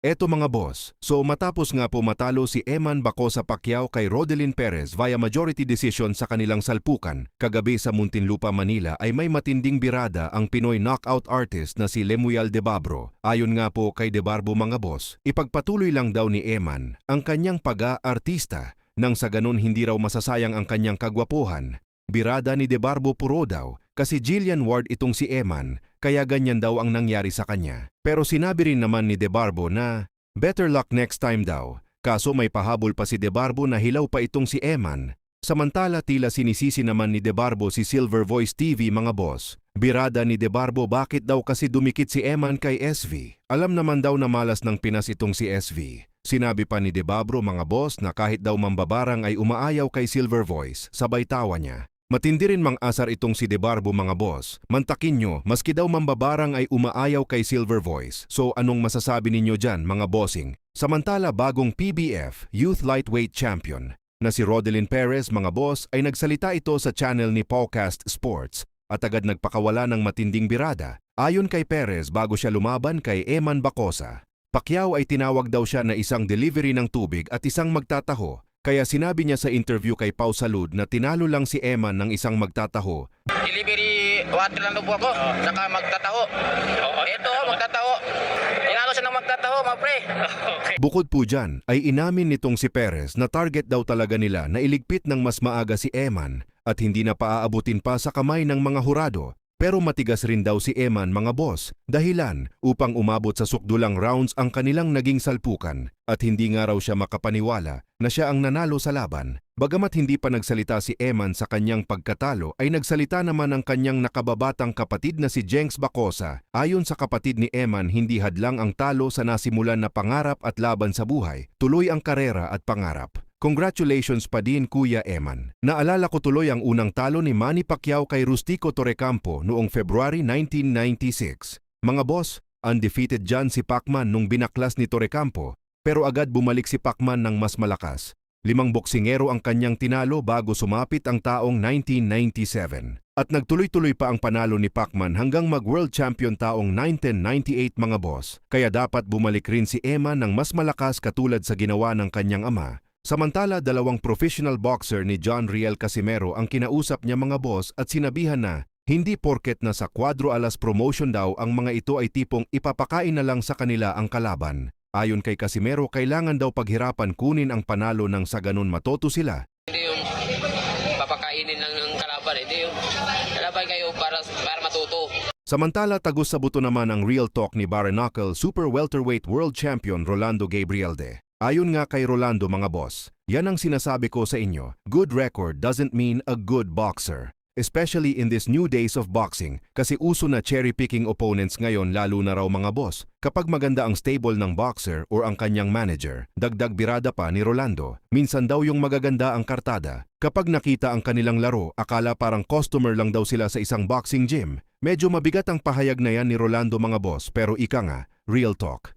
Eto mga boss, so matapos nga po matalo si Eman Bacosa Pacquiao kay Rodelin Perez via majority decision sa kanilang salpukan, kagabi sa Muntinlupa, Manila ay may matinding birada ang Pinoy knockout artist na si Lemuel Debabro. Ayon nga po kay Debarbo mga boss, ipagpatuloy lang daw ni Eman ang kanyang pag-aartista nang sa ganun hindi raw masasayang ang kanyang kagwapuhan. Birada ni Debarbo puro daw kasi Jillian Ward itong si Eman, kaya ganyan daw ang nangyari sa kanya. Pero sinabi rin naman ni Debarbo na better luck next time daw, kaso may pahabol pa si Debarbo na hilaw pa itong si Eman. Samantala tila sinisisi naman ni Debarbo si Silver Voice TV mga boss. Birada ni Debarbo bakit daw kasi dumikit si Eman kay SV. Alam naman daw na malas ng Pinas itong si SV. Sinabi pa ni Debarbo mga boss na kahit daw mambabarang ay umaayaw kay Silver Voice, sabay tawa niya. Matindi rin mang asar itong si Debarbo mga boss. Mantakin nyo, maski daw mambabarang ay umaayaw kay Silver Voice. So anong masasabi ninyo dyan mga bossing? Samantala bagong PBF Youth Lightweight Champion na si Rodelin Perez mga boss ay nagsalita ito sa channel ni Podcast Sports at agad nagpakawala ng matinding birada. Ayon kay Perez bago siya lumaban kay Eman Bacosa, Pacquiao ay tinawag daw siya na isang delivery ng tubig at isang magtataho. Kaya sinabi niya sa interview kay Pau Salud na tinalo lang si Eman ng isang magtataho. Delivery water lang daw po ako, saka magtataho. Ito, magtataho. Tinalo siya ng magtataho, mga pre. Bukod po dyan, ay inamin nitong si Perez na target daw talaga nila na iligpit ng mas maaga si Eman at hindi na paaabutin pa sa kamay ng mga hurado. Pero matigas rin daw si Eman mga boss, dahilan upang umabot sa sukdulang rounds ang kanilang naging salpukan at hindi nga raw siya makapaniwala na siya ang nanalo sa laban. Bagamat hindi pa nagsalita si Eman sa kanyang pagkatalo ay nagsalita naman ang kanyang nakababatang kapatid na si Jenks Bacosa. Ayon sa kapatid ni Eman, hindi hadlang ang talo sa nasimulan na pangarap at laban sa buhay, tuloy ang karera at pangarap. Congratulations pa din Kuya Eman. Naalala ko tuloy ang unang talo ni Manny Pacquiao kay Rustico Torrecampo noong February 1996. Mga boss, undefeated dyan si Pacman nung binaklas ni Torrecampo, pero agad bumalik si Pacman ng mas malakas. 5 boksingero ang kanyang tinalo bago sumapit ang taong 1997. At nagtuloy-tuloy pa ang panalo ni Pacman hanggang mag-world champion taong 1998 mga boss. Kaya dapat bumalik rin si Eman ng mas malakas katulad sa ginawa ng kanyang ama. Samantala, 2 professional boxer ni John Riel Casimero ang kinausap niya mga boss at sinabihan na hindi porket na sa Cuadro Alas promotion daw ang mga ito ay tipong ipapakain na lang sa kanila ang kalaban. Ayon kay Casimero, kailangan daw paghirapan kunin ang panalo nang sa ganun matoto sila. Hindi yung papakainin lang ng kalaban, hindi yung kalaban kayo para matuto. Samantala, tagus sa buto naman ang real talk ni bare knuckle super welterweight world champion Rolando Gabrielde. Ayon nga kay Rolando mga boss, yan ang sinasabi ko sa inyo, good record doesn't mean a good boxer. Especially in this new days of boxing, kasi uso na cherry-picking opponents ngayon lalo na raw mga boss. Kapag maganda ang stable ng boxer or ang kanyang manager, dagdag birada pa ni Rolando. Minsan daw yung magaganda ang kartada. Kapag nakita ang kanilang laro, akala parang customer lang daw sila sa isang boxing gym. Medyo mabigat ang pahayag na yan ni Rolando mga boss, pero ika nga, real talk.